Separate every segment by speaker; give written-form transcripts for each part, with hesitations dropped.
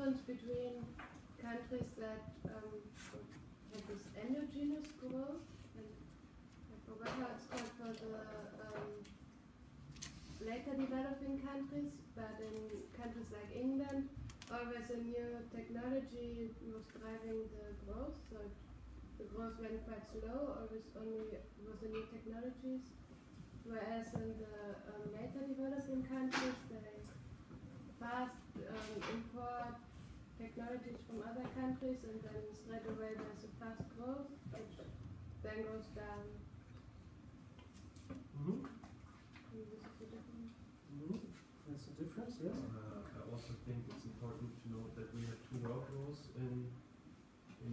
Speaker 1: difference between countries that have this endogenous growth, and I forgot how it's called for the later developing countries, but in countries like England, always a new technology was driving the growth, so the growth went quite slow, always only with the new technologies, whereas in the later developing countries, they fast import technologies from other countries, and then straight away there's a fast growth, which then goes down.
Speaker 2: Mm-hmm.
Speaker 1: This is the difference.
Speaker 2: Mm-hmm. That's the difference, yes.
Speaker 3: I also think it's important to note that we had two world wars in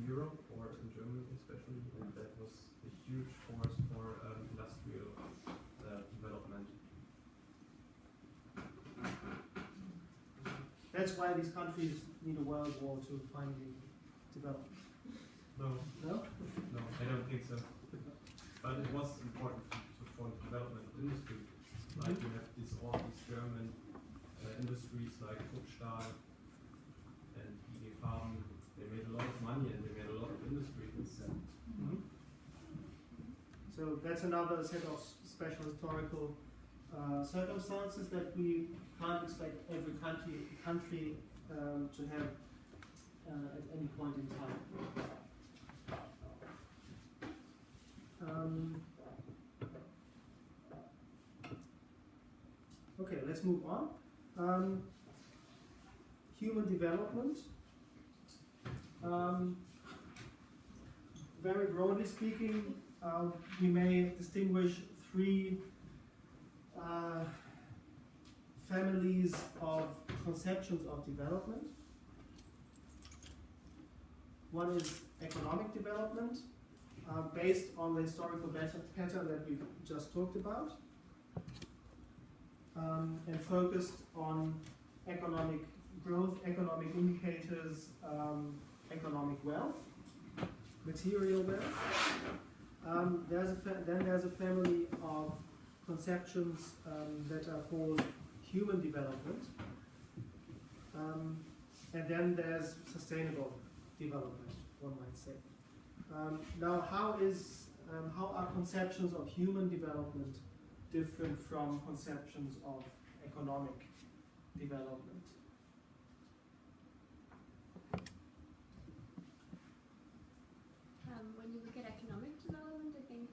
Speaker 3: Europe, or in Germany especially, and that was a huge force for industrial development.
Speaker 2: That's why these countries need a world war to finally develop.
Speaker 3: No,
Speaker 2: No?
Speaker 3: no, I don't think so. But it was important for the development of industry. Like you have all these German industries like Kruppstahl and IG Farben. They made a lot of money and they made a lot of industry instead.
Speaker 2: Mm-hmm. So that's another set of special historical circumstances that we can't expect every country to have at any point in time. Okay, let's move on. Human development. Very broadly speaking, we may distinguish three families of conceptions of development. One is economic development, based on the historical pattern that we just talked about, and focused on economic growth, economic indicators, economic wealth, material wealth. Then there's a family of conceptions that are called human development, and then there's sustainable development, one might say. Now, how are conceptions of human development different from conceptions of economic development?
Speaker 4: When you look at economic development, I think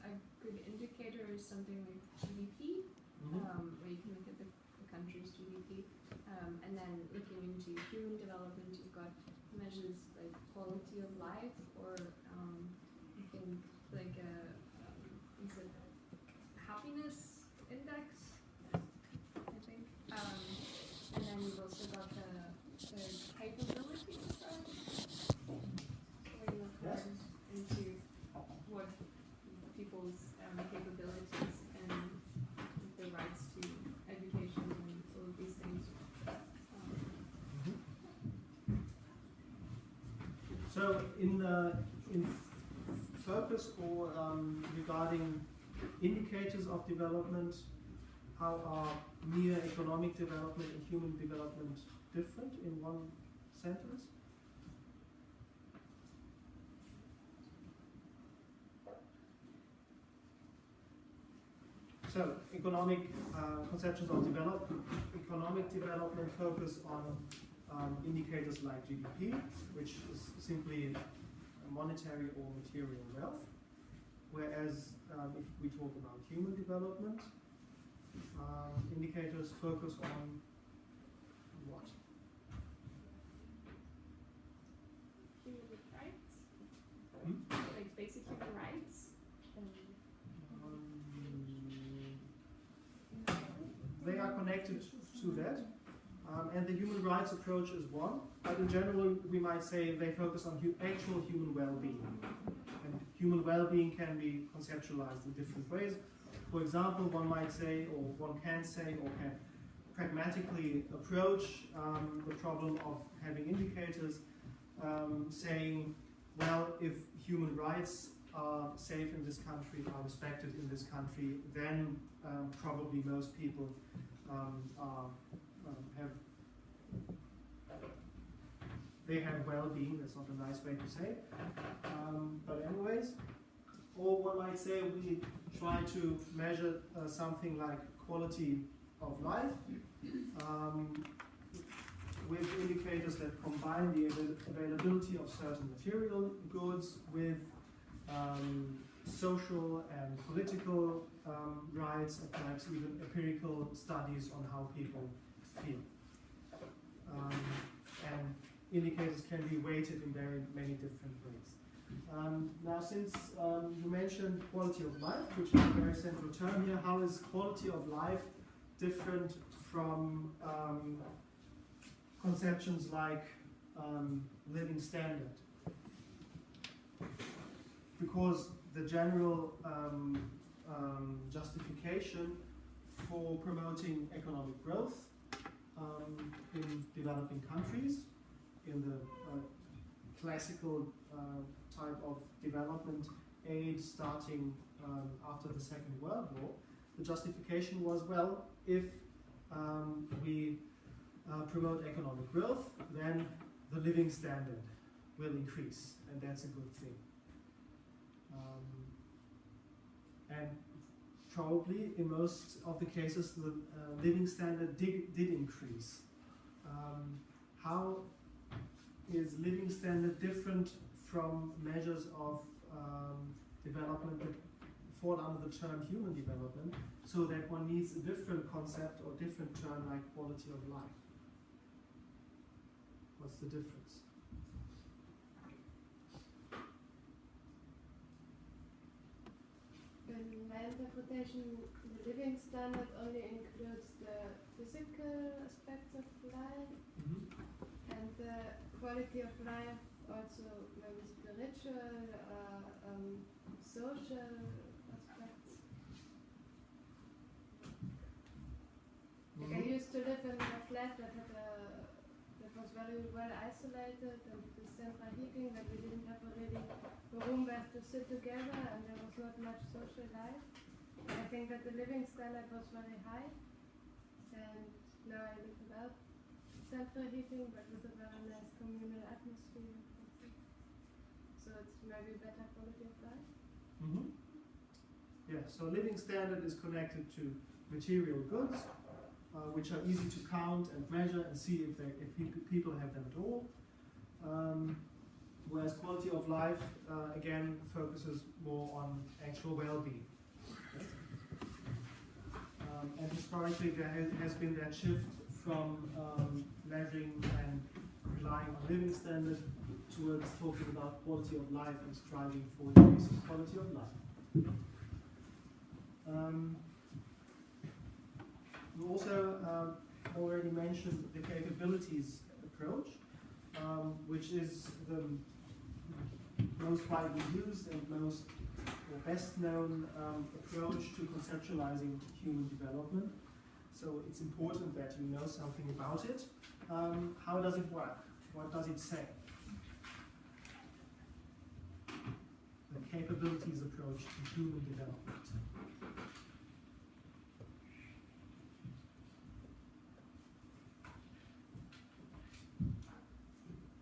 Speaker 4: a good indicator is something like GDP, where you can look at the country's GDP. And then looking into human development, you've got measures like quality of life, or I think like is it happiness index, I think. And then you've also got the capabilities, where you look into what people's capabilities and their rights to education and all of these things.
Speaker 2: So in focus, or regarding indicators of development, how are mere economic development and human development different in one sentence? So economic conceptions of economic development focus on indicators like GDP, which is simply monetary or material wealth, whereas if we talk about human development, indicators focus on what?
Speaker 4: Human rights? Like basic human rights?
Speaker 2: They are connected to that. And the human rights approach is one, but in general we might say they focus on actual human well-being. And human well-being can be conceptualized in different ways. For example, one might say, or one can say, or can pragmatically approach the problem of having indicators, saying, well, if human rights are safe in this country, are respected in this country, then probably most people have they have well-being. That's not a nice way to say. But anyways, or one might say we try to measure something like quality of life with indicators that combine the availability of certain material goods with social and political rights, and perhaps even empirical studies on how people feel. And indicators can be weighted in very many different ways. Now, since you mentioned quality of life, which is a very central term here, how is quality of life different from conceptions like living standard? Because the general justification for promoting economic growth in developing countries, in the classical type of development aid starting after the Second World War, the justification was, well, if we promote economic growth, then the living standard will increase, and that's a good thing. And probably in most of the cases the living standard did increase. How is living standard different from measures of development that fall under the term human development, so that one needs a different concept or different term like quality of life? What's the difference?
Speaker 1: In my interpretation, the living standard only includes the physical aspects of life, and the quality of life also maybe spiritual, social aspects. Like I used to live in a flat that was very well isolated and with central heating, that we didn't have a room where to sit together, and there was not much social life. I think that the living standard was very high, and now I live without central heating, but with a very nice communal atmosphere. So it's maybe better quality of life.
Speaker 2: Yeah, so living standard is connected to material goods, which are easy to count and measure and see if people have them at all. Whereas quality of life, again, focuses more on actual well-being. And historically there has been that shift from measuring and relying on living standard towards talking about quality of life and striving for increasing quality of life. We also already mentioned the capabilities approach, which is the most widely used and most or best known approach to conceptualizing human development. So it's important that you know something about it. How does it work? What does it say? The capabilities approach to human development.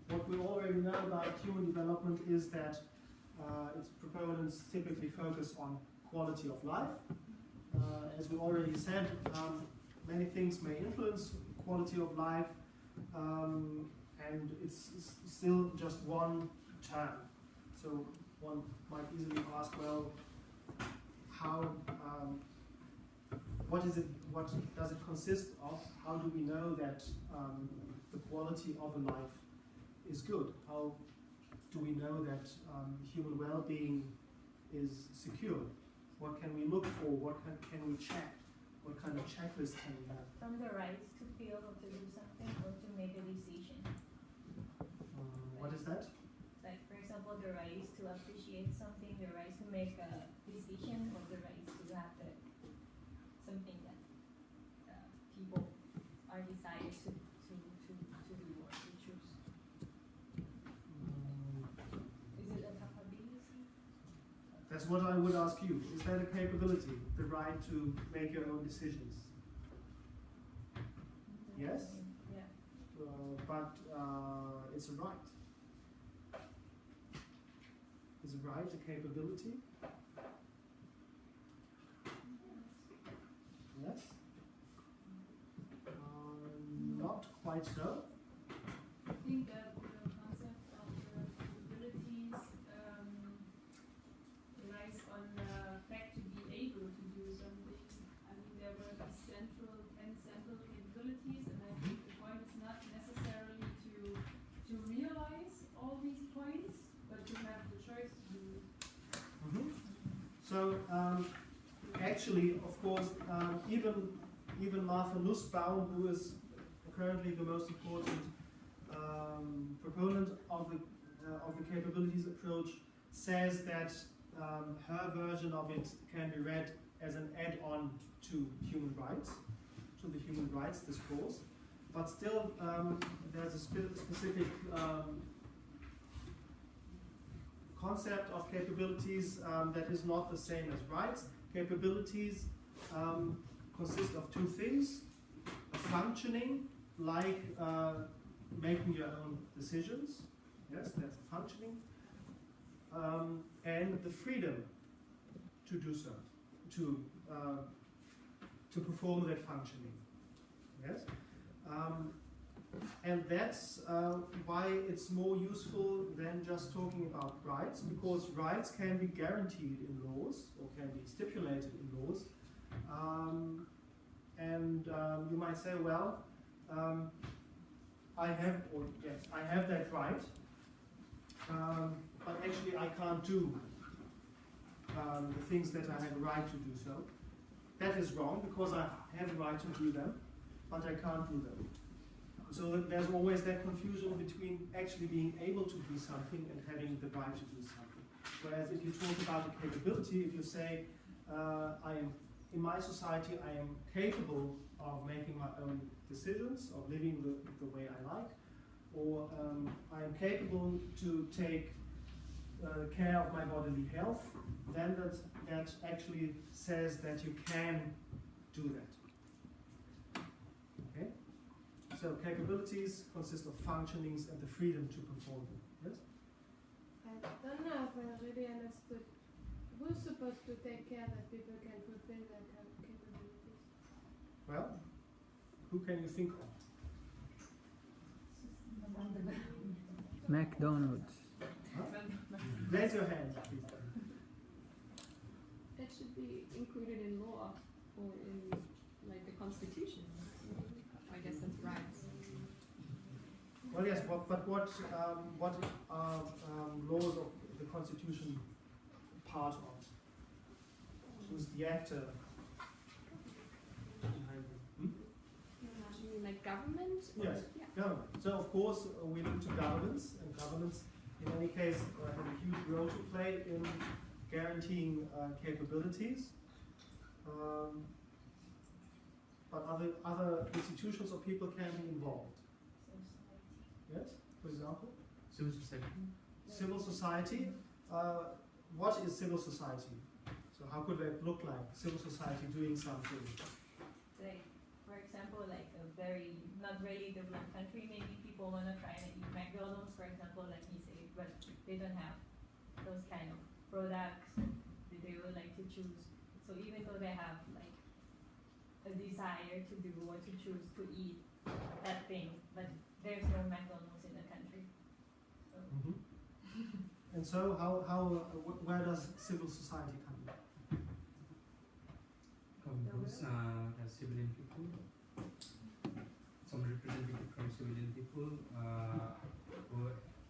Speaker 2: What we already know about human development is that its proponents typically focus on quality of life. As we already said, many things may influence quality of life, and it's still just one term. So one might easily ask, well, how, what does it consist of? How do we know that the quality of a life is good? How do we know that human well-being is secure? What can we look for? What can we check? What kind of checklist can we have?
Speaker 5: From the right to feel or to do something or to make a decision.
Speaker 2: What is that?
Speaker 5: Like, for example, the right to appreciate something, the right to make a decision, or the right to have something that people are decided to do or to choose. Is it a capability?
Speaker 2: That's what I would ask you. Is that a capability, the right to make your own decisions? Yes?
Speaker 5: Yeah.
Speaker 2: but it's a right. Is a right a capability? Yes? Not quite so.
Speaker 6: I think that the concept of the capabilities relies on the fact to be able to do something. I mean, there were 10 central capabilities, and I think the point is not necessarily to realize all these points, but to have the choice to do it.
Speaker 2: So actually, of course, even Martha Nussbaum, who is currently the most important proponent of the capabilities approach, says that her version of it can be read as an add-on to human rights, to the human rights discourse. But still, there's a specific concept of capabilities that is not the same as rights. Capabilities consist of two things: a functioning, like making your own decisions. Yes, that's functioning. And the freedom to do so, to perform that functioning. Yes. And that's why it's more useful than just talking about rights, because rights can be guaranteed in laws or can be stipulated in laws. You might say, well, I have that right, but actually I can't do the things that I have a right to do so. That is wrong, because I have a right to do them, but I can't do them. So there's always that confusion between actually being able to do something and having the right to do something. Whereas if you talk about a capability, if you say, in my society I am capable of making my own decisions, of living the way I like, or I am capable to take care of my bodily health, then that actually says that you can do that. Okay? So capabilities consist of functionings and the freedom to perform them. Yes?
Speaker 1: I don't know if I really understood. Who's supposed to take care that people can fulfill their capabilities?
Speaker 2: Well, who can you think of?
Speaker 7: McDonald's.
Speaker 2: Huh? Raise your hand, please.
Speaker 4: It should be included in law or in like the constitution. I guess that's rights.
Speaker 2: Well, yes, but what are laws of the Constitution part of? Who's the actor behind it?
Speaker 4: You mean like government? Or,
Speaker 2: Yes,
Speaker 4: yeah.
Speaker 2: government. So of course we look to governments, and governments in any case have a huge role to play in guaranteeing capabilities. But other institutions or people can be involved. Yes, for example?
Speaker 8: Civil society.
Speaker 2: Civil society. What is civil society? So how could that look like? Civil society doing something.
Speaker 5: Like, for example, like a very, not really developed country, maybe people want to try and eat McDonald's, for example, like you say, but they don't have those kind of products that they would like to choose. So even though they have like a desire to do or to choose to eat that thing, but there's no McDonald's in the country. So
Speaker 2: And so where does civil society come in?
Speaker 8: Comes as civilian people, some representative from civilian people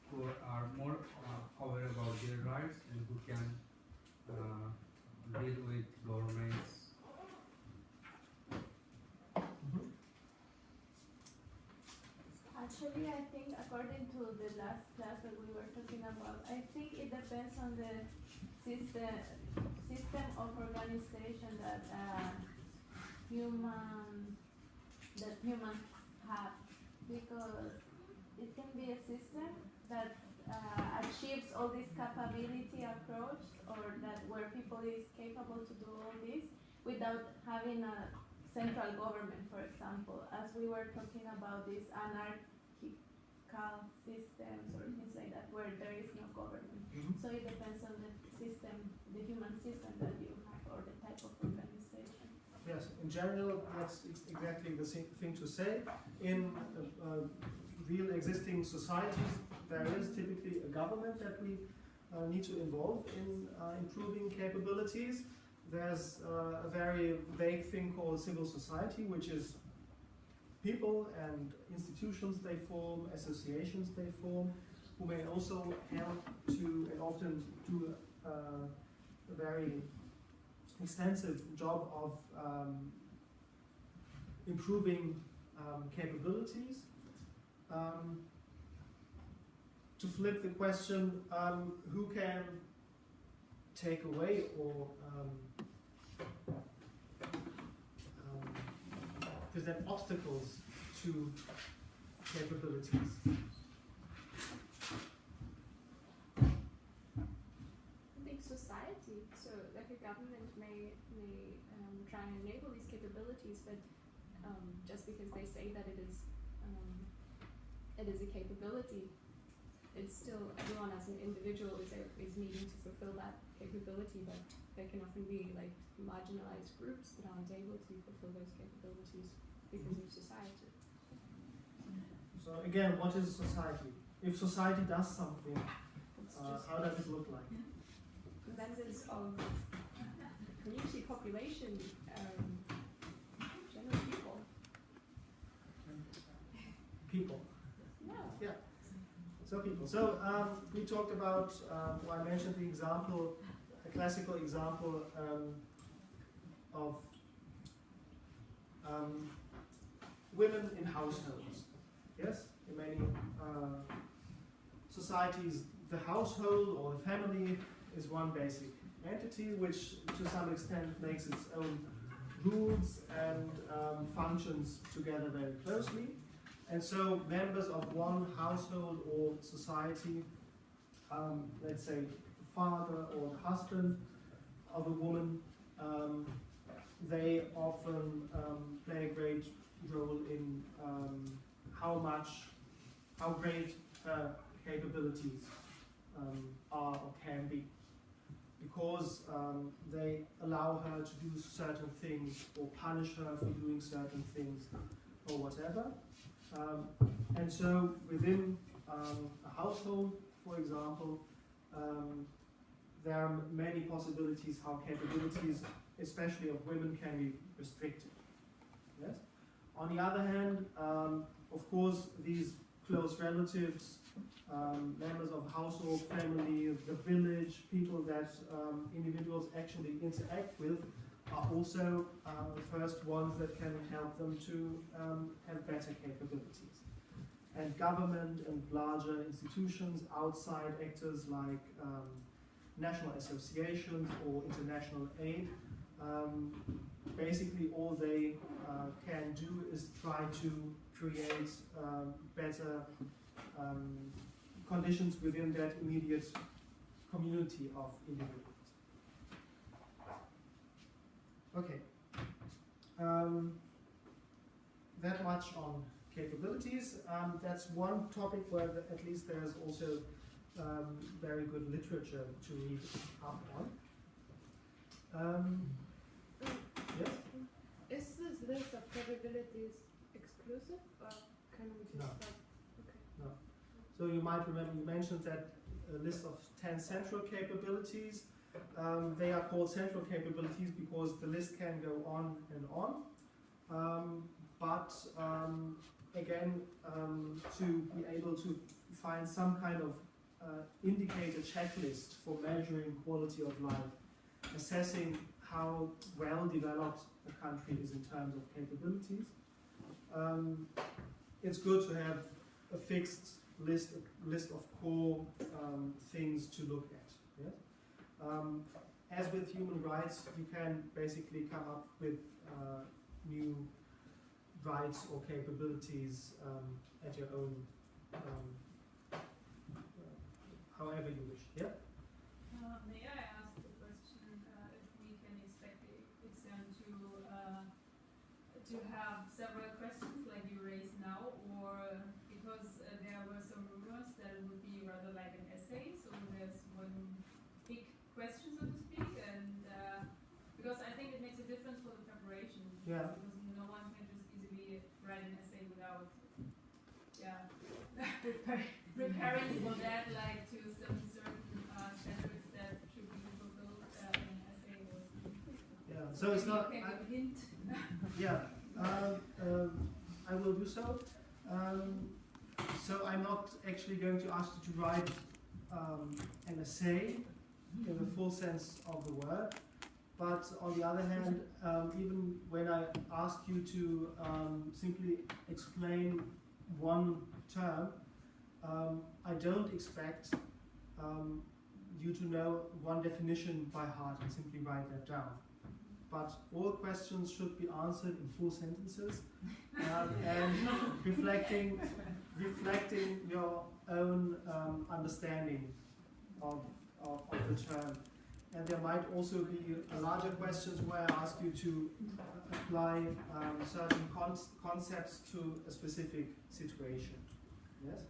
Speaker 8: who are more aware about their rights and who can deal with governments.
Speaker 9: Actually, I think according to the last class that we were talking about, I think it depends on the system of organization that humans have, because it can be a system that achieves all this capability approach, or that where people is capable to do all this without having a central government, for example, as we were talking about this hierarchical systems or things like that where there is no government.
Speaker 2: Mhm.
Speaker 9: So it depends on the system, the human system that you have or the type of organization.
Speaker 2: Yes, in general, that's exactly the thing to say. In real existing societies, there is typically a government that we need to involve in improving capabilities. There's a very vague thing called civil society, which is people and institutions they form, associations they form, who may also help to and often do a very extensive job of improving capabilities. To flip the question, who can take away or present obstacles to capabilities?
Speaker 4: I think society, so like a government may try and enable these capabilities, but just because they say that it is a capability, it's still everyone as an individual is needing to fulfill that capability, but there can often be like marginalized groups that aren't able to fulfill those capabilities because of society.
Speaker 2: So again, what is society? If society does something,
Speaker 4: It's just
Speaker 2: how does it look like?
Speaker 4: members of community population, general people.
Speaker 2: People.
Speaker 4: No.
Speaker 2: So people. So we talked about, I mentioned the example, a classical example of women in households. Yes, in many societies, the household or the family is one basic entity, which to some extent makes its own rules and functions together very closely. And so members of one household or society, let's say the father or the husband of a woman, they often play a great role in how great her capabilities are or can be. Because they allow her to do certain things or punish her for doing certain things or whatever. And so within a household, for example, there are many possibilities how capabilities, especially of women, can be restricted. Yes? On the other hand, of course, these close relatives, members of household, family, the village, people that individuals actually interact with, are also the first ones that can help them to have better capabilities. And government and larger institutions, outside actors like national associations or international aid, basically all they can do is try to create better conditions within that immediate community of individuals. Okay, that much on capabilities. That's one topic where at least there's also very good literature to read up on. Yes?
Speaker 1: Is this list of capabilities exclusive, or can we just
Speaker 2: No.
Speaker 1: Okay.
Speaker 2: So you might remember you mentioned that a list of 10 central capabilities. They are called central capabilities because the list can go on and on. But again, to be able to find some kind of indicator checklist for measuring quality of life, assessing how well developed a country is in terms of capabilities, it's good to have a fixed list of core things to look at. Yeah? As with human rights, you can basically come up with new rights or capabilities at your own, however you wish. Yeah.
Speaker 6: May I ask the question if we can expect the exam to have several questions like you raise now, or because because there were some rumors that it would be rather like an essay, so there's one big question, so to speak, and because I think it makes a difference for the preparation.
Speaker 2: Yeah.
Speaker 6: Because no one can just easily write an essay without, preparing for that, like to some certain standards that should be fulfilled in an essay. Or
Speaker 2: Yeah. So it's not.
Speaker 6: Okay, give a hint.
Speaker 2: Yeah. I will do so. So I'm not actually going to ask you to write an essay in the full sense of the word, but on the other hand, even when I ask you to simply explain one term, I don't expect you to know one definition by heart and simply write that down. But all questions should be answered in full sentences and reflecting your own understanding of the term. And there might also be larger questions where I ask you to apply certain concepts to a specific situation. Yes?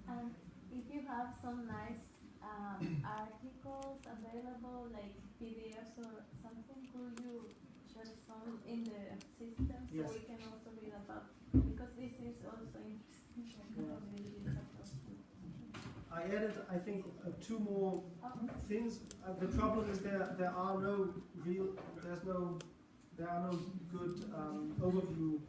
Speaker 9: And if you have some nice articles available, like PDFs or something, could you share some in the system
Speaker 2: Yes.
Speaker 9: so we can also read about, because this is also interesting.
Speaker 2: I added, I think, two more
Speaker 9: Oh,
Speaker 2: things. The problem is there are no good overview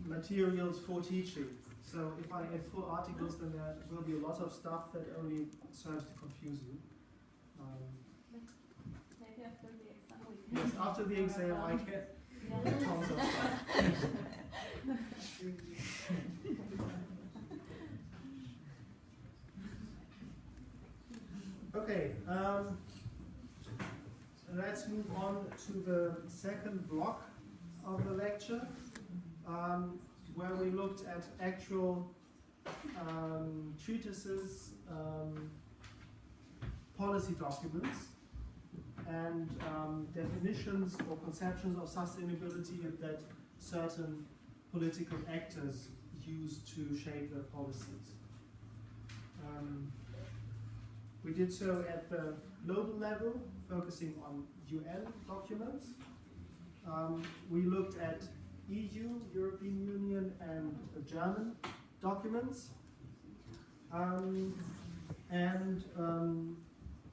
Speaker 2: materials for teaching. So if I add full articles, then there will be a lot of stuff that only serves to confuse you.
Speaker 9: maybe after the exam we
Speaker 2: Yes,
Speaker 9: can.
Speaker 2: after the exam, I get
Speaker 9: Yeah.
Speaker 2: tons of stuff. Okay, let's move on to the second block of the lecture, where we looked at actual treatises, policy documents, and definitions or conceptions of sustainability that certain political actors use to shape their policies. We did so at the global level, focusing on UN documents. We looked at EU, European Union, and German documents.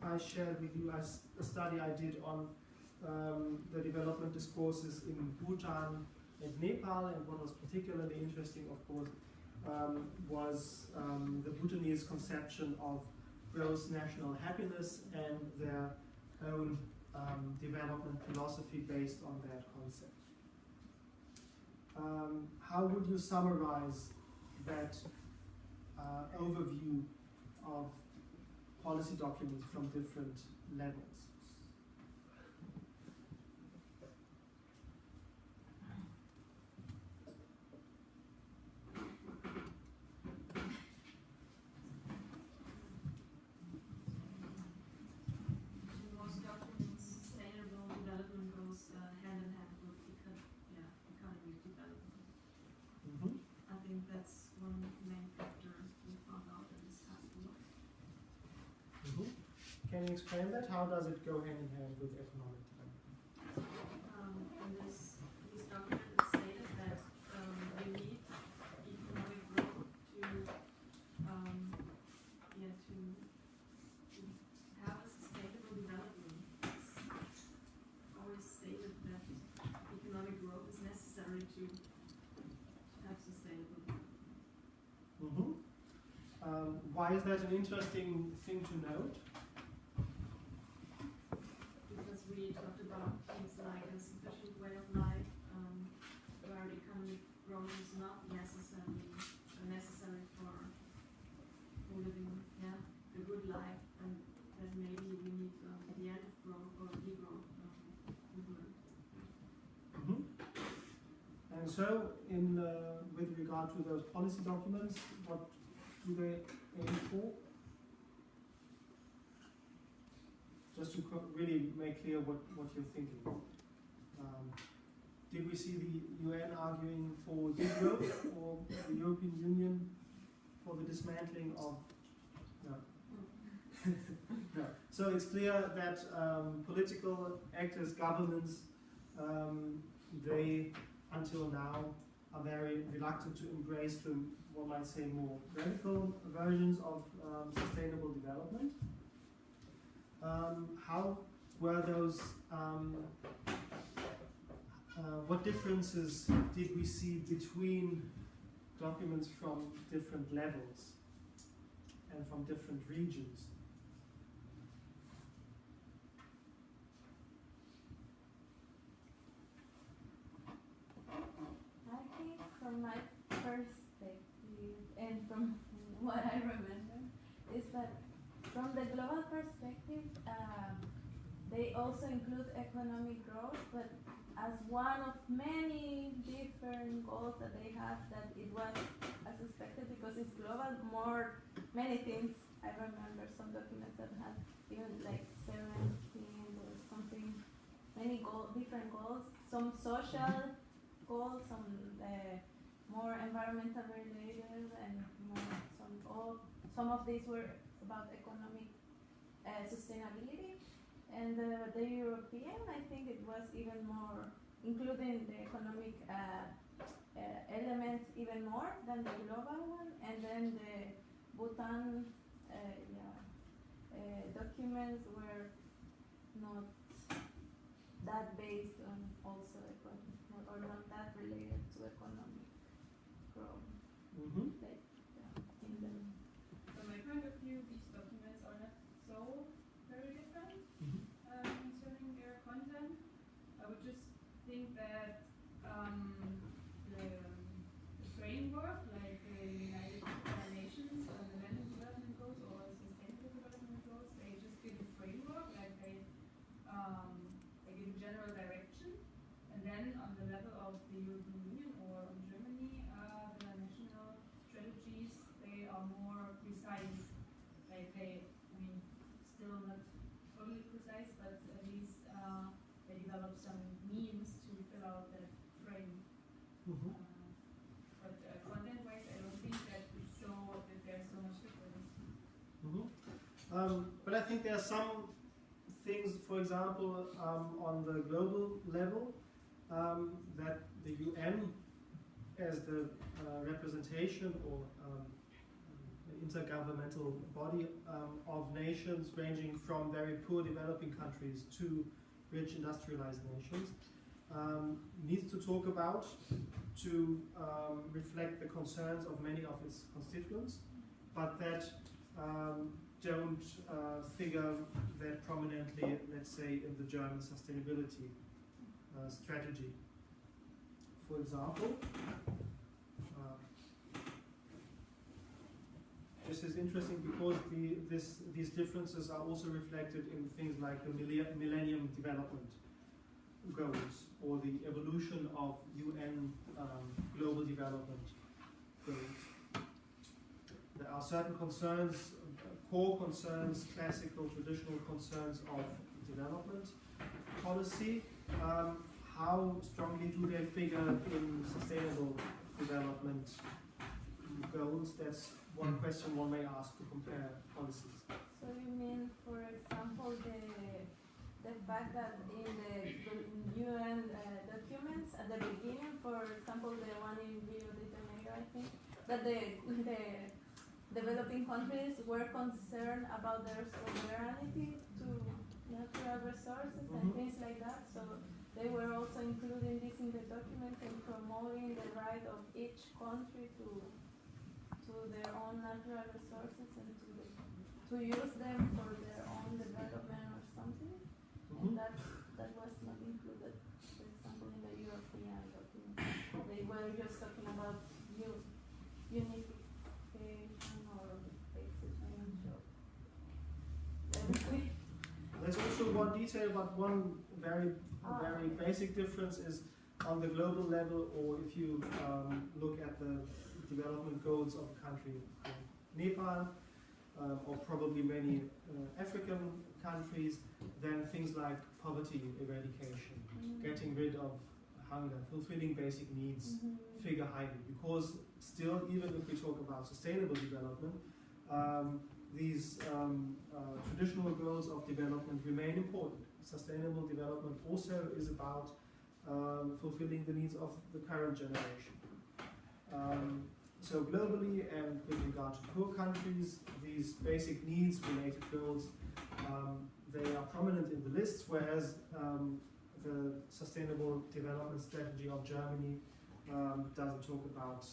Speaker 2: I shared with you a study I did on the development discourses in Bhutan and Nepal, and what was particularly interesting, of course, was the Bhutanese conception of gross national happiness and their own development philosophy based on that concept. How would you summarize that overview of policy documents from different levels?
Speaker 7: Most documents, sustainable development goes hand in hand with economic development.
Speaker 2: Mm-hmm.
Speaker 7: I think that's one main factor we found out in this past work.
Speaker 2: Mm-hmm. Can you explain that? How does it go hand in hand with economic development?
Speaker 7: In this document it stated that we need economic growth to have a sustainable development. It's always stated that economic growth is necessary to have sustainable development.
Speaker 2: Mm-hmm. Why is that an interesting thing to note?
Speaker 7: Because we talked about things like a sufficient way of life, where economic growth is not necessary for living a good life, and that maybe we need the end of growth or degrowth movement.
Speaker 2: Mm-hmm. And so, with regard to those policy documents, what do they aim for? Just to really make clear what you're thinking. did we see the UN arguing for degrowth or the European Union for the dismantling of? No. No. So it's clear that political actors, governments, they until now are very reluctant to embrace the, one might say, more radical versions of sustainable development. How were those? What differences did we see between documents from different levels and from different regions?
Speaker 9: I think from my perspective and from what I remember is that from the global perspective, they also include economic growth, but as one of many different goals that they have, that it was as expected because it's global, many things. I remember some documents that had even like 17 or something, many different goals, some social goals, some more environmental related, and some of these were about economic sustainability. And the European, I think it was even more, including the economic element even more than the global one. And then the Bhutan documents were not that based on also economic, or not that related to economic growth.
Speaker 2: Mm-hmm.
Speaker 9: Like, in the
Speaker 6: From my point of view, these documents are not so very different concerning their content. I would just think that the framework, like the United Nations or the Millennium Development Goals or Sustainable Development Goals, they just give a framework, like they give a general direction, and then on the level of the European Union or in Germany, the national strategies, they are more precise. Like they, still not totally precise, but at least they develop some means to fill out that frame.
Speaker 2: Mm-hmm.
Speaker 6: But content-wise, I don't think that it's that there's so much difference.
Speaker 2: Mm-hmm. But I think there are some things, for example, on the global level, that the UN, as the representation or intergovernmental body of nations ranging from very poor developing countries to rich industrialized nations, needs to talk about, to reflect the concerns of many of its constituents, but that don't figure that prominently, let's say, in the German sustainability strategy. For example, this is interesting because these differences are also reflected in things like the Millennium Development Goals or the evolution of UN Global Development Goals. There are certain concerns, core concerns, classical, traditional concerns of development policy. How strongly do they figure in sustainable development goals? That's one question one may ask to compare policies.
Speaker 9: So you mean, for example, the fact that in the UN documents at the beginning, for example, the one in Rio de Janeiro, I think, that the developing countries were concerned about their sovereignty to natural resources and things like that. So they were also including this in the documents and promoting the right of each country to their own natural resources and to use them for their own development or something. And that was not included, for example, in the European documents. They were just talking about unification or basic financial everything.
Speaker 2: There's also one detail, but one very basic difference is on the global level, or if you look at the development goals of a country like Nepal, or probably many African countries, then things like poverty eradication, getting rid of hunger, fulfilling basic needs figure highly, because still, even if we talk about sustainable development, these traditional goals of development remain important. Sustainable development also is about fulfilling the needs of the current generation. So globally and with regard to poor countries, these basic needs related goals, they are prominent in the lists, whereas the Sustainable Development Strategy of Germany doesn't talk about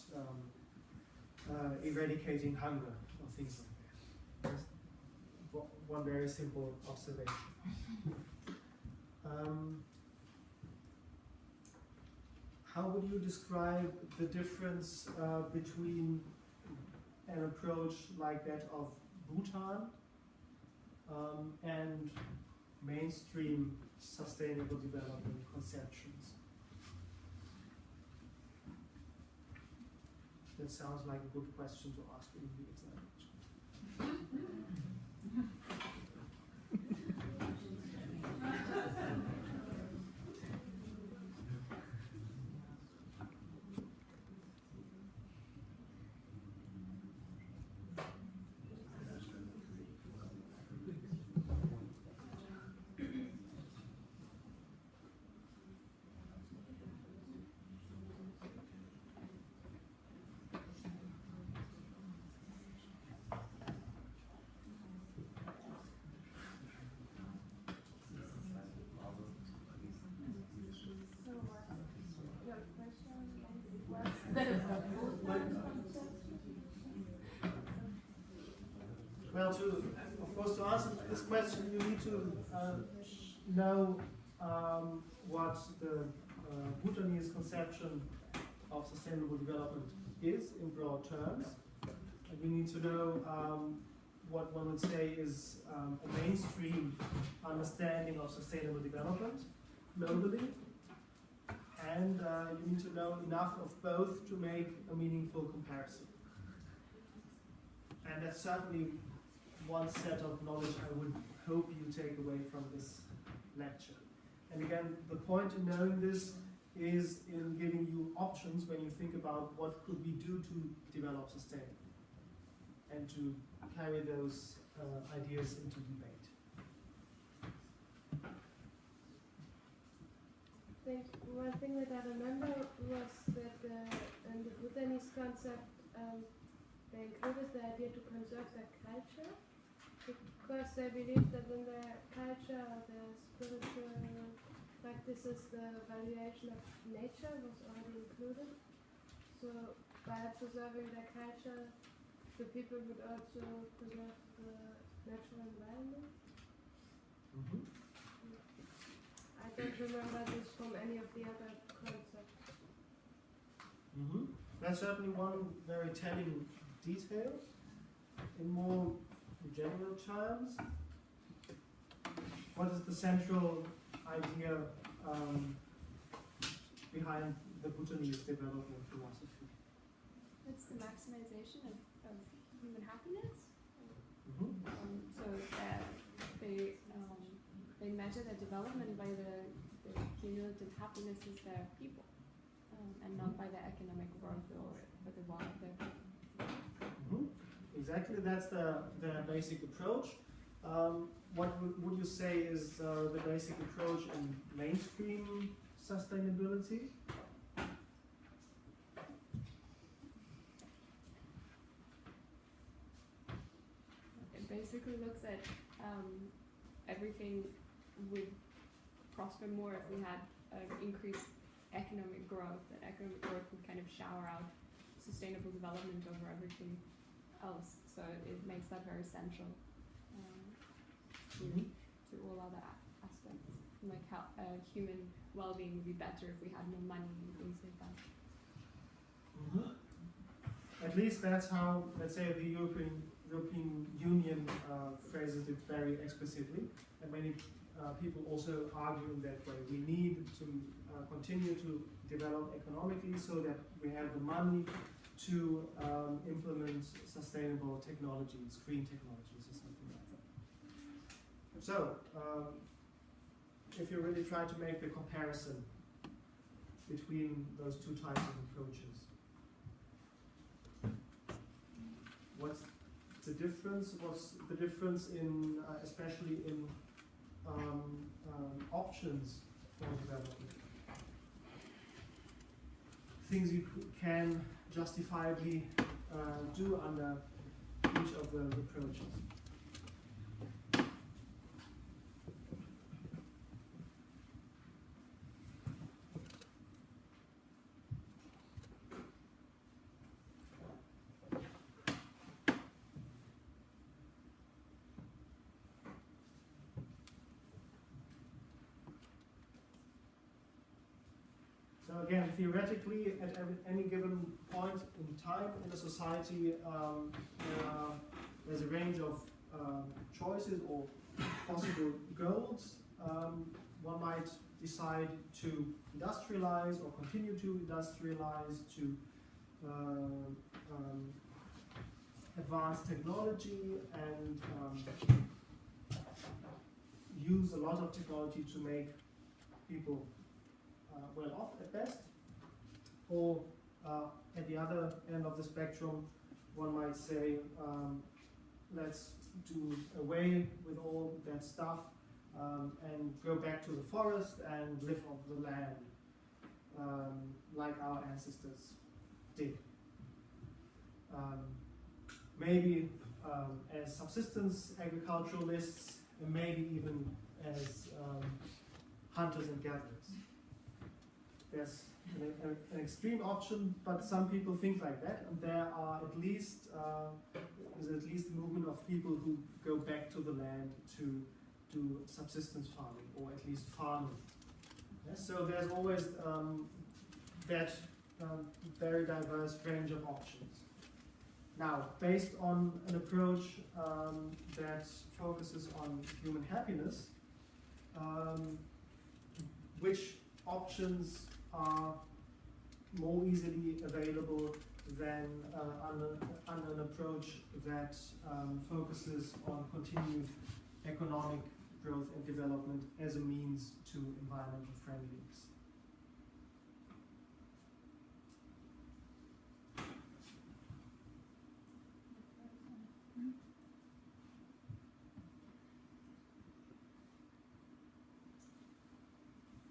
Speaker 2: eradicating hunger or things like that. That's one very simple observation. How would you describe the difference between an approach like that of Bhutan and mainstream sustainable development conceptions? That sounds like a good question to ask in the examination. Well, of course, to answer this question, you need to know what the Bhutanese conception of sustainable development is in broad terms. And you need to know what one would say is a mainstream understanding of sustainable development globally. And you need to know enough of both to make a meaningful comparison. And that's certainly one set of knowledge I would hope you take away from this lecture. And again, the point in knowing this is in giving you options when you think about what could we do to develop sustainably and to carry those ideas into debate.
Speaker 1: I think one thing that I remember was that in the Bhutanese concept, they included the idea to conserve their culture, because they believed that in their culture, their spiritual practices, the valuation of nature was already included. So by preserving their culture, the people would also preserve the natural environment.
Speaker 2: Mm-hmm.
Speaker 1: I don't remember this from any of the other concepts.
Speaker 2: Mm-hmm. That's certainly one very telling detail. In more general terms, what is the central idea behind the Bhutanese development philosophy?
Speaker 4: It's the maximization of human happiness.
Speaker 2: Mm-hmm.
Speaker 4: So that they measure their development by the cumulative happiness of their people, and not by their economic growth or the wealth of their people.
Speaker 2: Mm-hmm. Exactly, that's the basic approach. What would you say is the basic approach in mainstream sustainability?
Speaker 4: It basically looks at everything would prosper more if we had increased economic growth. That economic growth would kind of shower out sustainable development over everything else. So it makes that very central to all other aspects. Like how human well-being would be better if we had more money and things like that.
Speaker 2: Mm-hmm. At least that's how, let's say, the European Union phrases it very explicitly, and many people also argue in that way. We need to continue to develop economically so that we have the money to implement sustainable technologies, green technologies or something like that. So, if you really try to make the comparison, between those two types of approaches. What's the difference? What's the difference in, especially in options for development? Things you can justifiably do under each of the approaches. So again, theoretically, at any given point in time in a society, there's a range of choices or possible goals. One might decide to industrialize or continue to industrialize, to advance technology and use a lot of technology to make people well off at best, or at the other end of the spectrum, one might say, let's do away with all that stuff and go back to the forest and live off the land, like our ancestors did. Maybe as subsistence agriculturalists, and maybe even as hunters and gatherers. There's an extreme option, but some people think like that, and there are at least is at least a movement of people who go back to the land to do subsistence farming, or at least farming. Yes, so there's always that very diverse range of options. Now, based on an approach that focuses on human happiness, which options are more easily available than under an approach that focuses on continued economic growth and development as a means to environmental friendliness?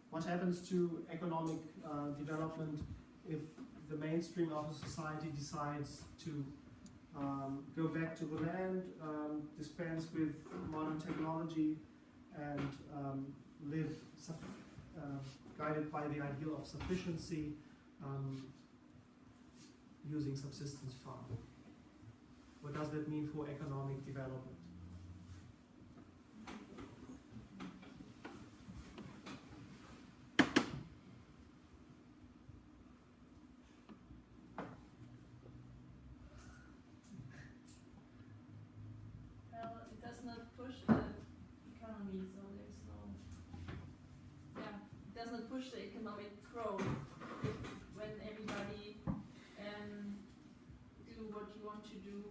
Speaker 2: What happens to economic development if the mainstream of a society decides to go back to the land, dispense with modern technology, and live guided by the ideal of sufficiency, using subsistence farming? What does that mean for economic development?
Speaker 7: Push the economic growth when everybody do what you want to do.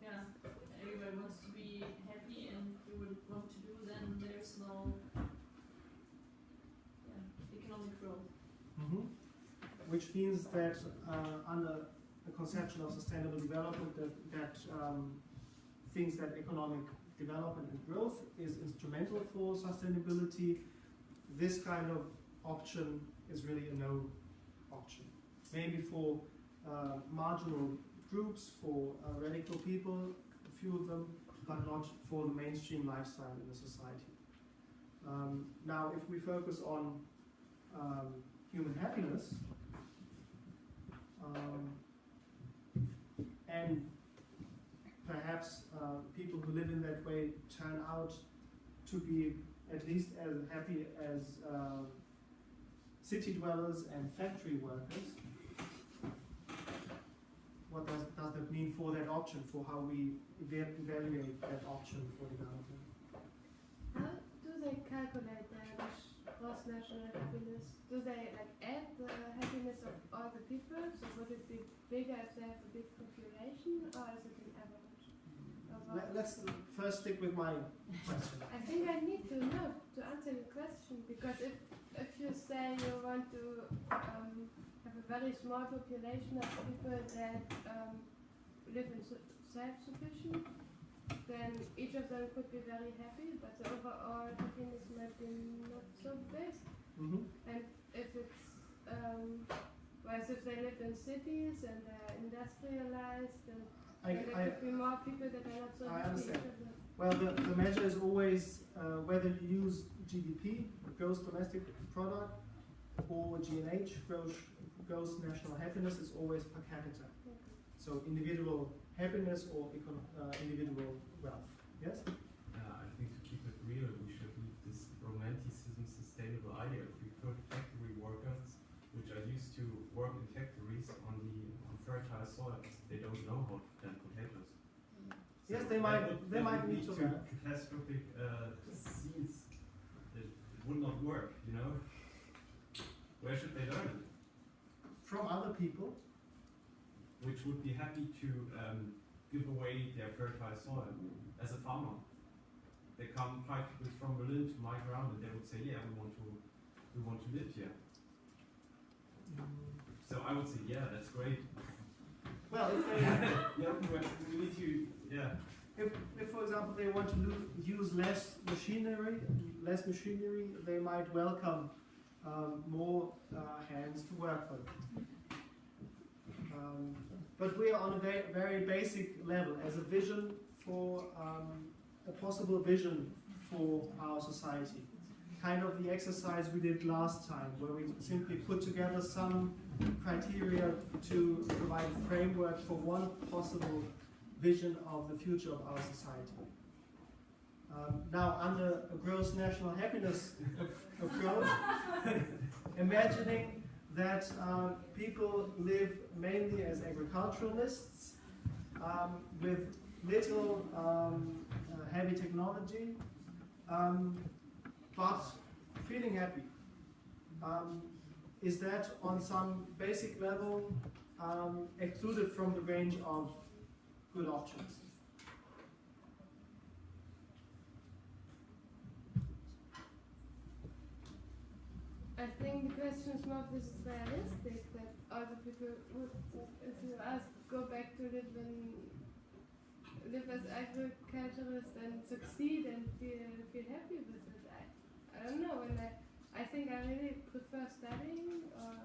Speaker 7: Yeah, everybody wants to be happy and do what you want to do. Then there's no economic growth.
Speaker 2: Mm-hmm. Which means that under the conception of sustainable development, that thinks that economic development and growth is instrumental for sustainability. This kind of option is really a no option. Maybe for marginal groups, for radical people, a few of them, but not for the mainstream lifestyle in the society. Now, if we focus on human happiness, and perhaps people who live in that way turn out to be at least as happy as city dwellers and factory workers. What does that mean for that option, for how we evaluate that option for development?
Speaker 1: How do they calculate their gross national happiness? Do they add the happiness of all the people? So would it be bigger if they have a big population, or is it an average? Or
Speaker 2: Let's first stick with my question.
Speaker 1: I think I need to know to answer the question, because if you say you want to have a very small population of people that live in self-sufficient, then each of them could be very happy, but the overall happiness might be not so big. And if it's whereas if they live in cities and they're industrialized, then there could be more people that are not so
Speaker 2: I
Speaker 1: happy.
Speaker 2: understand. Well, the measure is always whether you use GDP, gross domestic product, or GNH, gross national happiness, is always per capita. So individual happiness or individual wealth. Yes?
Speaker 3: I think to keep it real, we should leave this romanticism sustainable idea. If we put factory workers, which are used to work in factories on fertile soil, they don't know how to plant potatoes.
Speaker 2: Yes,
Speaker 3: So
Speaker 2: they might need to learn.
Speaker 3: catastrophic seeds. It would not work, you know? Where should they learn it?
Speaker 2: From other people.
Speaker 3: Which would be happy to give away their fertile soil as a farmer. They come 5 people from Berlin to my ground and they would say, yeah, we want to live here. So I would say, yeah, that's great.
Speaker 2: Well, if they
Speaker 3: we need to,
Speaker 2: if for example they want to use less machinery, they might welcome more hands to work for them. But we are on a very, very basic level as a vision for a possible vision for our society. Kind of the exercise we did last time, where we simply put together some criteria to provide a framework for one possible vision of the future of our society. Now, under a gross national happiness approach, imagining that people live mainly as agriculturalists with little heavy technology, but feeling happy. Is that on some basic level excluded from the range of good options?
Speaker 1: I think the question is more if this is realistic, that other people would, if you ask, go back to live as agriculturists and succeed and feel happy with it. I don't know, and I think I really prefer studying or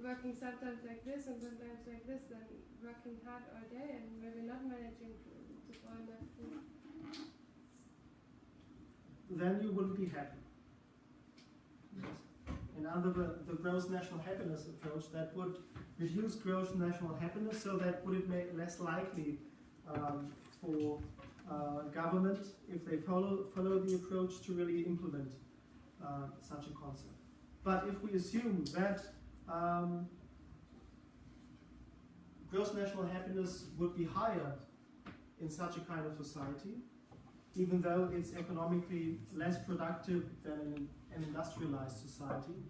Speaker 1: working sometimes like this and sometimes like this than working hard all day and maybe not managing to grow enough food.
Speaker 2: Then you wouldn't be happy. And under the gross national happiness approach, that would reduce gross national happiness, so that would it make less likely for government, if they follow the approach, to really implement such a concept. But if we assume that gross national happiness would be higher in such a kind of society, even though it's economically less productive than in an industrialized society,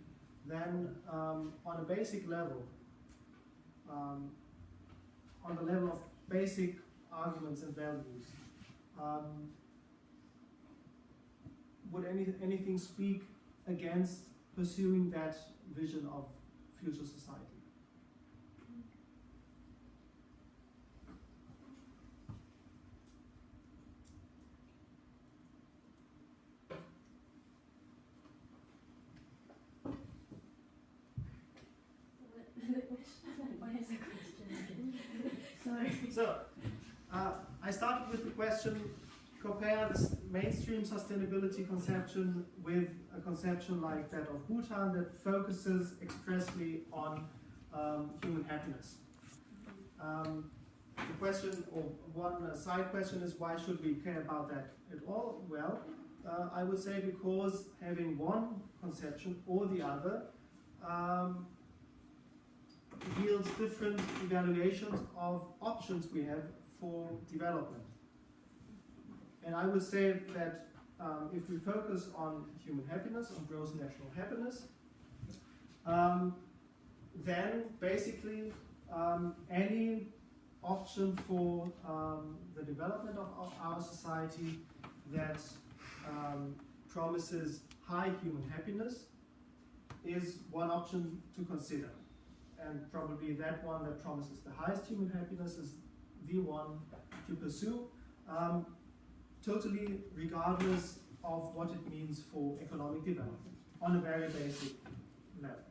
Speaker 2: then on a basic level, on the level of basic arguments and values, would anything speak against pursuing that vision of future society?
Speaker 5: What is the question? Sorry.
Speaker 2: So, I started with the question, compare the mainstream sustainability conception with a conception like that of Bhutan that focuses expressly on human happiness. The question, or one side question, is why should we care about that at all? Well, I would say because having one conception or the other yields different evaluations of options we have for development. And I would say that if we focus on human happiness, on gross national happiness, then basically any option for the development of our society that promises high human happiness is one option to consider. And probably that one that promises the highest human happiness is the one to pursue, totally regardless of what it means for economic development, on a very basic level,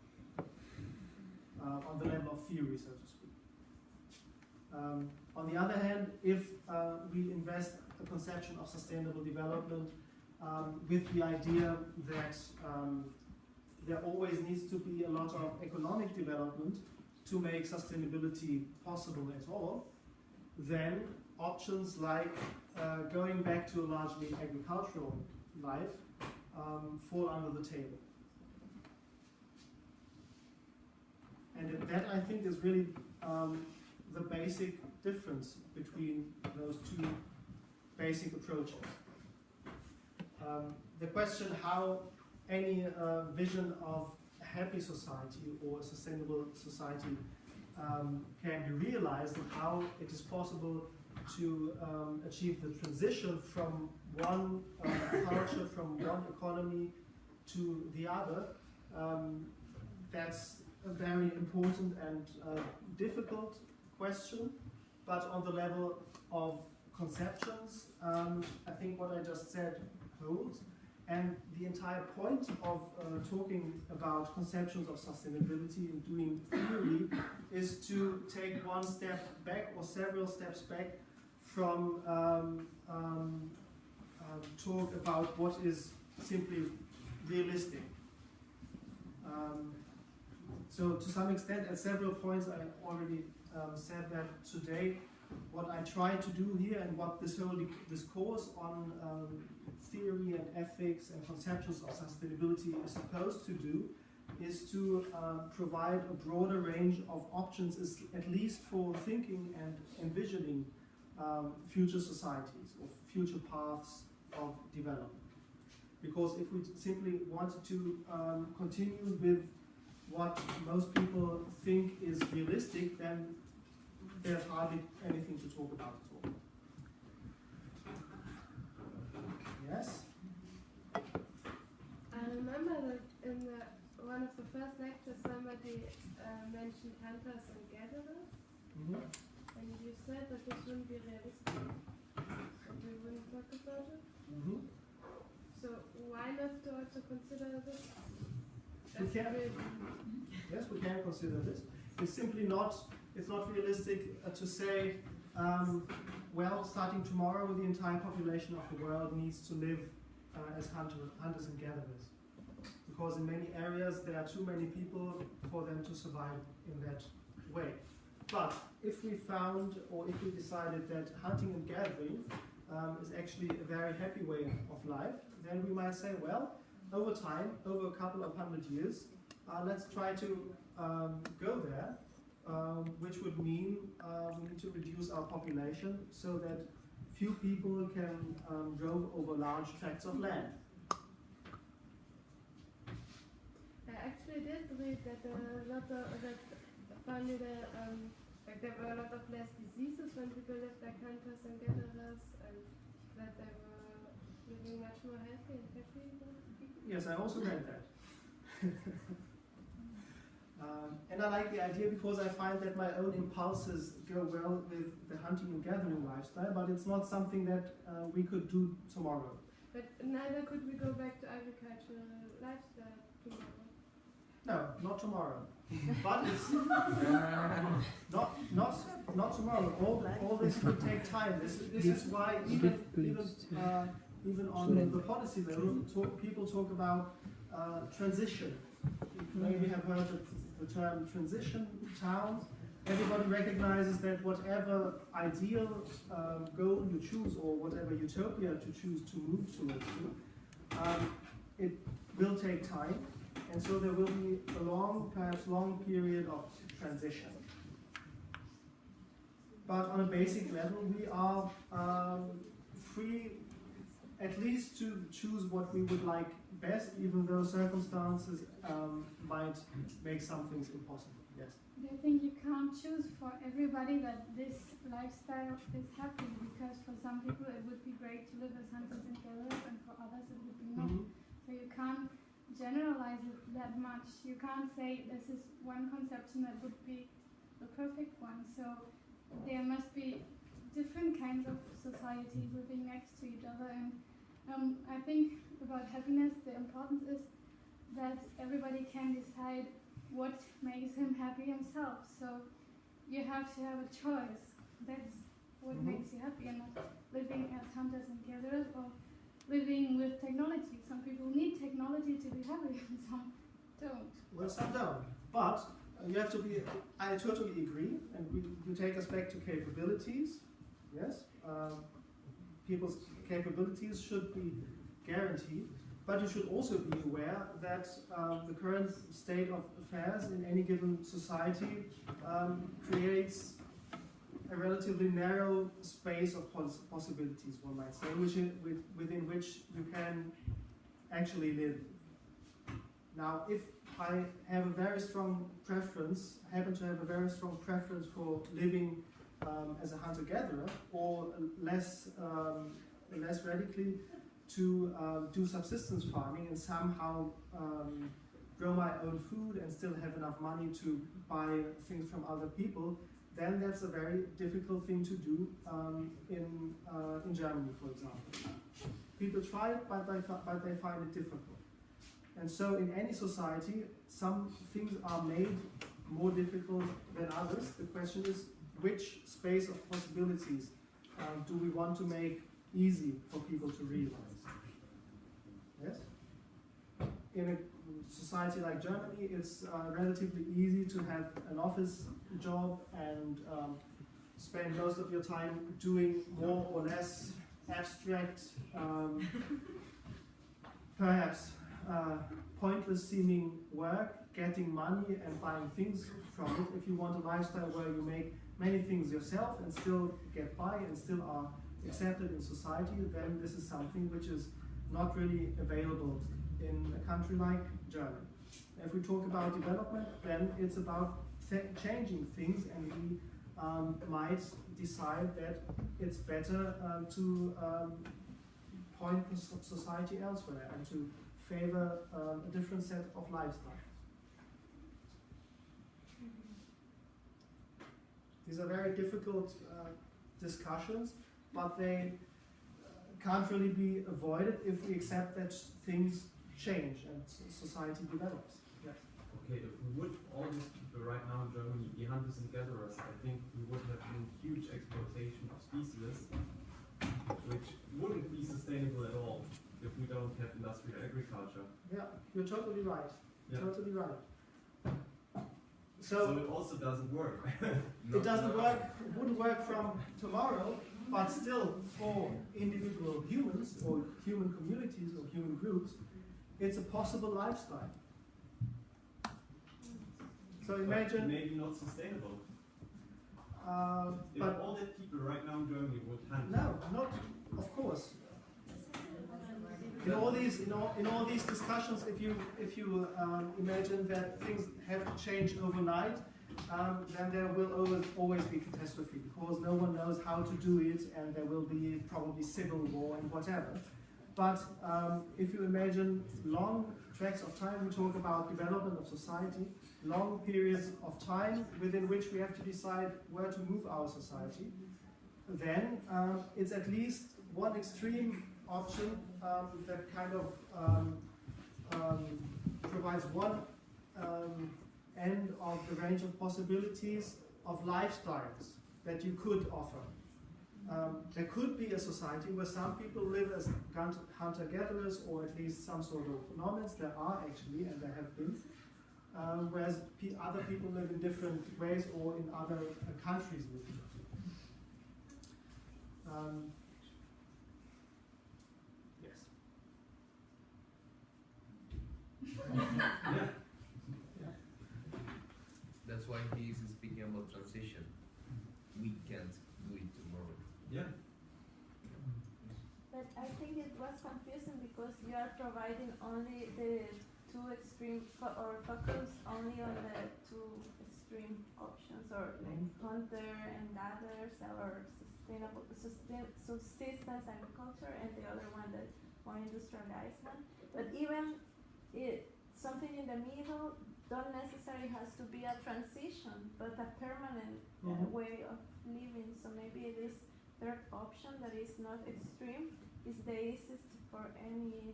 Speaker 2: on the level of theory, so to speak. On the other hand, if we invest a conception of sustainable development with the idea that there always needs to be a lot of economic development to make sustainability possible at all, then options like going back to a largely agricultural life fall under the table. And that, I think, is really the basic difference between those two basic approaches. The question how any vision of a happy society or a sustainable society can be realized, and how it is possible to achieve the transition from one culture, from one economy to the other, that's a very important and difficult question, but on the level of conceptions, I think what I just said holds. And the entire point of talking about conceptions of sustainability and doing theory is to take one step back or several steps back from talk about what is simply realistic. So to some extent, at several points, I already said that today, what I try to do here and what this whole discourse on theory and ethics and conceptions of sustainability is supposed to do is to provide a broader range of options, at least for thinking and envisioning future societies or future paths of development. Because if we simply wanted to continue with what most people think is realistic, then there's hardly anything to talk about at all. Yes?
Speaker 1: I remember that in one of the first lectures somebody mentioned hunters and gatherers, and you said that this wouldn't be realistic, and we wouldn't talk about it. So why not to also consider this?
Speaker 2: We can. Yes, we can consider this. It's simply not. It's not realistic to say, well, starting tomorrow, the entire population of the world needs to live as hunters and gatherers. Because in many areas there are too many people for them to survive in that way. But if we found, or if we decided that hunting and gathering is actually a very happy way of life, then we might say, well, over time, over a couple of 100 years, let's try to go there. Which would mean we need to reduce our population so that few people can roam over large tracts of land.
Speaker 1: I actually did read that there were a lot of, finally there were a lot of less diseases when people lived like hunters and gatherers, and that they were living much more healthy and happy than people.
Speaker 2: Yes, I also read that. And I like the idea because I find that my own impulses go well with the hunting and gathering lifestyle, but it's not something that we could do tomorrow.
Speaker 1: But neither could we go back to agricultural lifestyle tomorrow.
Speaker 2: No, not tomorrow. But it's not tomorrow. All this could take time. This is why even on the policy level, people talk about transition. You maybe have heard the term transition towns. Everybody recognizes that whatever ideal goal you choose or whatever utopia to choose to move towards, it will take time, and so there will be a perhaps long period of transition. But on a basic level, we are free at least to choose what we would like best, even though circumstances might make some things impossible. Yes.
Speaker 10: I think you can't choose for everybody that this lifestyle is happy, because for some people it would be great to live as hunters and gatherers, and for others it would be not. So you can't generalize it that much. You can't say this is one conception that would be the perfect one. So there must be different kinds of societies living next to each other, and I think about happiness, the importance is that everybody can decide what makes him happy himself. So you have to have a choice. That's what makes you happy, and not living as hunters and gatherers or living with technology. Some people need technology to be happy, and some don't.
Speaker 2: Well, some don't. But you have to be, I totally agree, and you take us back to capabilities. Yes? People's capabilities should be guaranteed, but you should also be aware that the current state of affairs in any given society creates a relatively narrow space of possibilities, one might say, within which you can actually live. Now, if I have a very strong preference, happen to have a very strong preference for living as a hunter-gatherer, or less radically to do subsistence farming and somehow grow my own food and still have enough money to buy things from other people, then that's a very difficult thing to do in Germany, for example. People try it, but they find it difficult. And so in any society, some things are made more difficult than others. The question is, which space of possibilities do we want to make easy for people to realize? Yes? In a society like Germany, it's relatively easy to have an office job and spend most of your time doing more or less abstract, perhaps pointless seeming work, getting money and buying things from it. If you want a lifestyle where you make many things yourself and still get by and still are accepted in society, then this is something which is not really available in a country like Germany. If we talk about development, then it's about changing things, and we might decide that it's better to point the society elsewhere and to favor a different set of lifestyle. These are very difficult discussions, but they can't really be avoided if we accept that things change and society develops. Yes.
Speaker 3: Okay, if we would, all these people right now in Germany, be hunters and gatherers, I think we would have a huge exploitation of species, which wouldn't be sustainable at all if we don't have industrial agriculture.
Speaker 2: Yeah, you're totally right.
Speaker 3: Yeah.
Speaker 2: Totally right.
Speaker 3: So it also doesn't work.
Speaker 2: It doesn't work, it wouldn't work from tomorrow, but still for individual humans or human communities or human groups, it's a possible lifestyle. So imagine...
Speaker 3: But maybe not sustainable. If
Speaker 2: but
Speaker 3: all the people right now in Germany would hunt.
Speaker 2: no, not, of course. In all these discussions, if you imagine that things have to change overnight, then there will always be catastrophe, because no one knows how to do it, and there will be probably civil war and whatever. But if you imagine long tracks of time, we talk about development of society, long periods of time within which we have to decide where to move our society, then it's at least one extreme option that kind of provides one end of the range of possibilities of lifestyles that you could offer. There could be a society where some people live as hunter-gatherers, or at least some sort of nomads. There are actually, and there have been, whereas other people live in different ways or in other countries live differently.
Speaker 3: Yeah.
Speaker 11: That's why he is speaking about transition. We can't do it tomorrow.
Speaker 3: Yeah.
Speaker 9: But I think it was confusing because you are providing only the two extreme or focus only on the two extreme options, or like hunter and gatherers, or subsistence agriculture, and the other one, the more industrialized one. But even something in the middle don't necessarily has to be a transition, but a permanent way of living. So maybe this third option that is not extreme is the easiest for any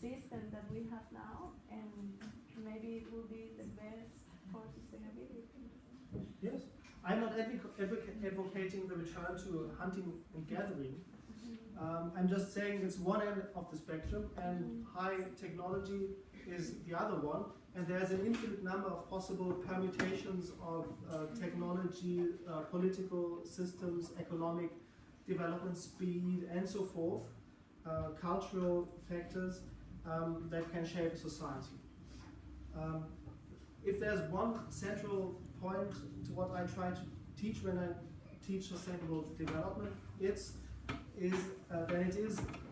Speaker 9: system that we have now, and maybe it will be the best for sustainability.
Speaker 2: Yes, I'm not advocating the return to hunting and gathering. I'm just saying it's one end of the spectrum, and high technology is the other one, and there's an infinite number of possible permutations of technology, political systems, economic development speed, and so forth, cultural factors that can shape society. If there's one central point to what I try to teach when I teach sustainable development,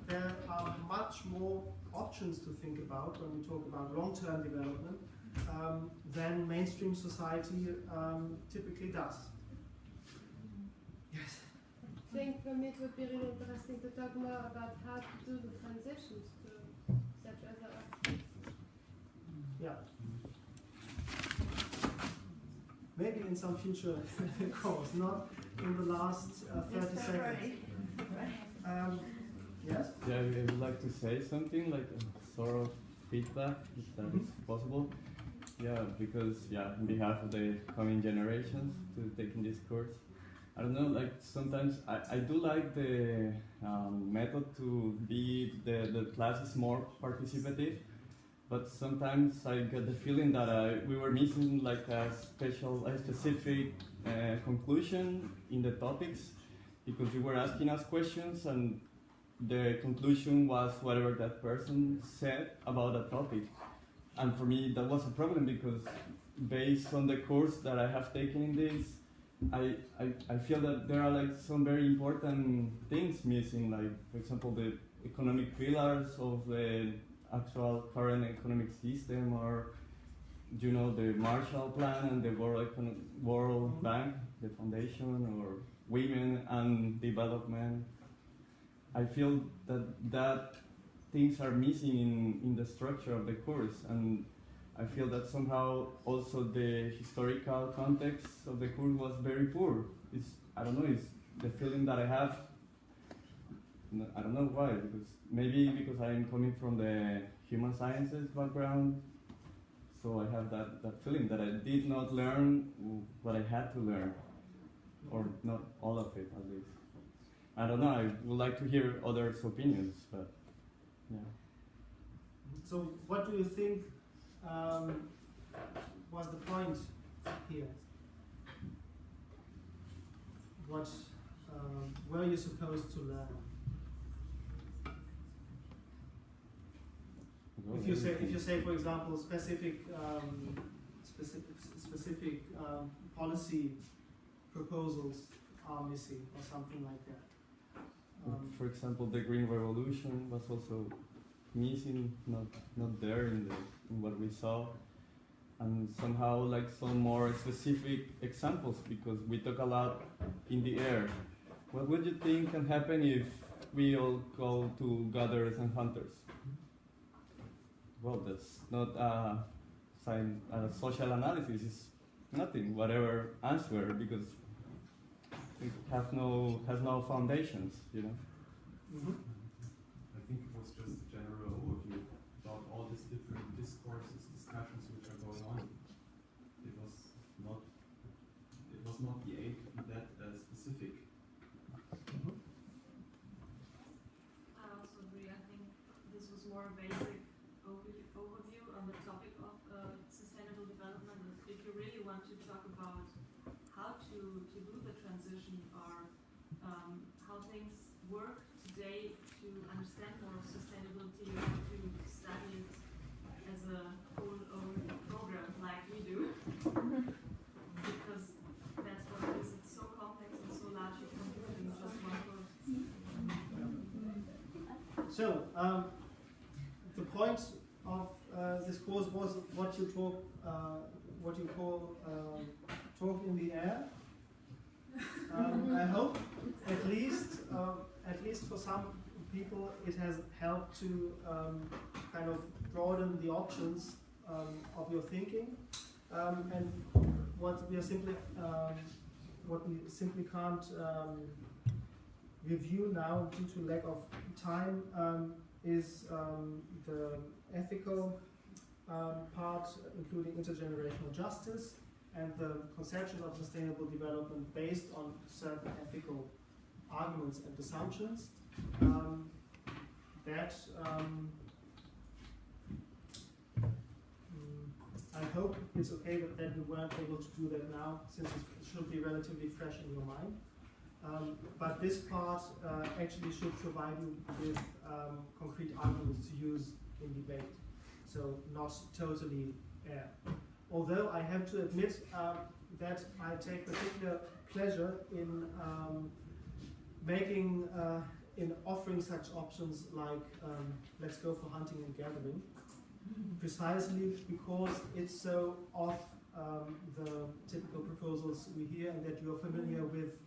Speaker 2: there are much more options to think about when we talk about long-term development than mainstream society typically does. Yes?
Speaker 1: I think for me it would be really interesting to talk more about how to do the transitions to such other options.
Speaker 2: Yeah. Maybe in some future course, not in the last 30 seconds. Yes?
Speaker 12: Yeah, I would like to say something, like a sort of feedback, if that is possible. Yeah, because, on behalf of the coming generations to taking this course, I don't know, like sometimes I do like the method to be the class is more participative, but sometimes I get the feeling that we were missing like a specific conclusion in the topics, because you were asking us questions and the conclusion was whatever that person said about a topic. And for me that was a problem, because based on the course that I have taken in this, I feel that there are like some very important things missing, like for example the economic pillars of the actual current economic system, or the Marshall Plan and the World Bank, the foundation, or women and development. I feel that things are missing in the structure of the course, and I feel that somehow also the historical context of the course was very poor. It's the feeling that I have. I don't know why, because I'm coming from the human sciences background, so I have that feeling that I did not learn what I had to learn, or not all of it at least. I don't know, I would like to hear others' opinions, but yeah.
Speaker 2: So what do you think was the point here? What were you supposed to learn? If you say, for example, specific policy proposals are missing, or something like that.
Speaker 12: For example, the Green Revolution was also missing, not there in what we saw, and somehow like some more specific examples, because we talk a lot in the air. What would you think can happen if we all go to gatherers and hunters? Well, that's not a social analysis. It's nothing. Whatever answer, because it has no foundations.
Speaker 2: Mm-hmm.
Speaker 3: I think it was just a general overview about all these different discourses, discussions which are going on. It was not the aim to be that specific.
Speaker 2: Mm-hmm.
Speaker 7: I also agree. I think this was more a basic overview on the topic of sustainable development. If you really want to talk about how to do the transition, or how things work today to understand more sustainability, you have to study it as a whole own program like we do. Because that's what it is. It's so complex and so large, you can't do it in just one course.
Speaker 2: So, the point of this course was what you call talk in the air. I hope at least for some people it has helped to kind of broaden the options of your thinking, and what we simply can't review now due to lack of time is the ethical part, including intergenerational justice and the conception of sustainable development based on certain ethical arguments and assumptions. I hope it's okay that we weren't able to do that now, since it should be relatively fresh in your mind. But this part actually should provide you with concrete arguments to use in debate, so not totally air. Although I have to admit that I take particular pleasure in offering such options like let's go for hunting and gathering, precisely because it's so off the typical proposals we hear and that you are familiar with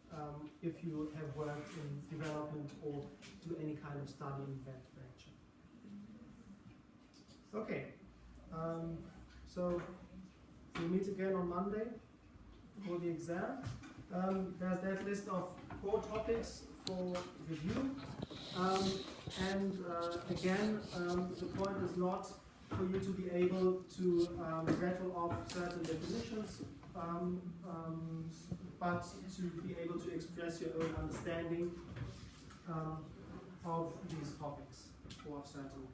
Speaker 2: if you have worked in development or do any kind of study in that direction. Okay, so we'll meet again on Monday for the exam. There's that list of core topics for review, and again, the point is not for you to be able to rattle off certain definitions, but to be able to express your own understanding of these topics or of certain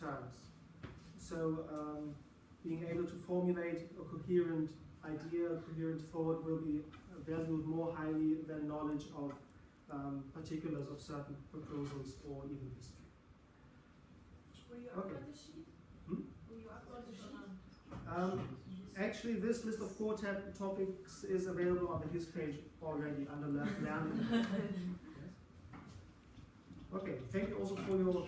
Speaker 2: terms. So being able to formulate a coherent idea, a coherent thought will be valued more highly than knowledge of particulars of certain proposals or even history.
Speaker 7: Will you
Speaker 2: Okay.
Speaker 7: upload the sheet?
Speaker 2: Hmm?
Speaker 7: Will you upload the sheet?
Speaker 2: Actually, this list of core topics is available on his page already under Learning. Yes. Okay, thank you also for your